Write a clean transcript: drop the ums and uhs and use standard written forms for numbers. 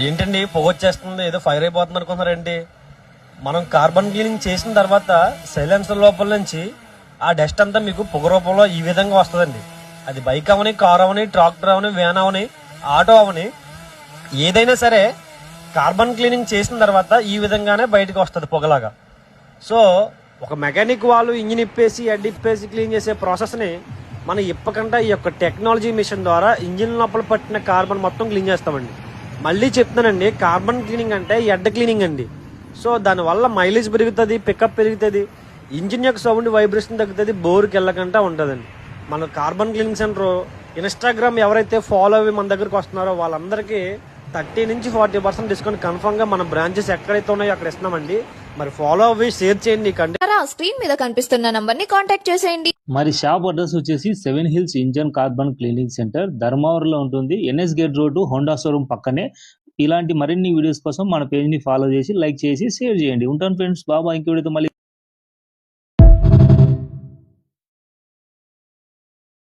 ఏంటండి పొగొచ్చేస్తుంది, ఏదో ఫైర్ అయిపోతుంది అనుకుంటున్నారేంటి? మనం కార్బన్ క్లీనింగ్ చేసిన తర్వాత సైలెన్సర్ లోపల నుంచి ఆ డస్ట్ అంతా మీకు పొగ రూపంలో ఈ విధంగా వస్తుందండి. అది బైక్ అవని, కార్ అవని, ట్రాక్టర్ అవని, వ్యాన్ అవని, ఆటో అవని, ఏదైనా సరే కార్బన్ క్లీనింగ్ చేసిన తర్వాత ఈ విధంగానే బయటకు వస్తుంది పొగలాగా. సో ఒక మెకానిక్ వాళ్ళు ఇంజిన్ ఇప్పేసి హెడ్ ఇప్పేసి క్లీన్ చేసే ప్రాసెస్ని మనం ఇప్పకుండా ఈ యొక్క టెక్నాలజీ మిషన్ ద్వారా ఇంజిన్ లోపల పట్టిన కార్బన్ మొత్తం క్లీన్ చేస్తామండి. మళ్ళీ చెప్తున్నానండి, కార్బన్ క్లీనింగ్ అంటే హెడ్ క్లీనింగ్ అండి. సో దానివల్ల మైలేజ్ పెరుగుతుంది, పికప్ పెరుగుతుంది, ఇంజిన్ యొక్క సౌండ్ వైబ్రేషన్ తగ్గుతుంది, బోర్కి వెళ్ళకుండా ఉంటుందండి. మన కార్బన్ క్లీనింగ్ సెంటర్ ఇన్స్టాగ్రామ్ ఎవరైతే ఫాలో అయ్యి మన దగ్గరకు వస్తున్నారో వాళ్ళందరికీ 30 నుంచి 40% డిస్కౌంట్ కన్ఫర్మ్ గా మన బ్రాంచెస్ ఎక్కడైతే ఉన్నాయో అక్కడ ఇస్తున్నామండి. మరి ఫాలో అవ్వి షేర్ చేయండి. స్క్రీన్ మీద కనిపిస్తున్న నంబర్ ని కాంటాక్ట్ చేసేయండి. మరి షాప్ అడ్రస్ వచ్చేసి 7 hills engine carbon cleaning centre ధర్మవరంలో ఉంటుంది. NS gate road Honda showroom పక్కనే. ఇలాంటి మరిన్ని వీడియోస్ కోసం మన పేజ్ ని ఫాలో చేసి లైక్ చేసి షేర్ చేయండి. ఉంటాను ఫ్రెండ్స్, బాబా ఇంకో వీడియోతో మళ్ళీ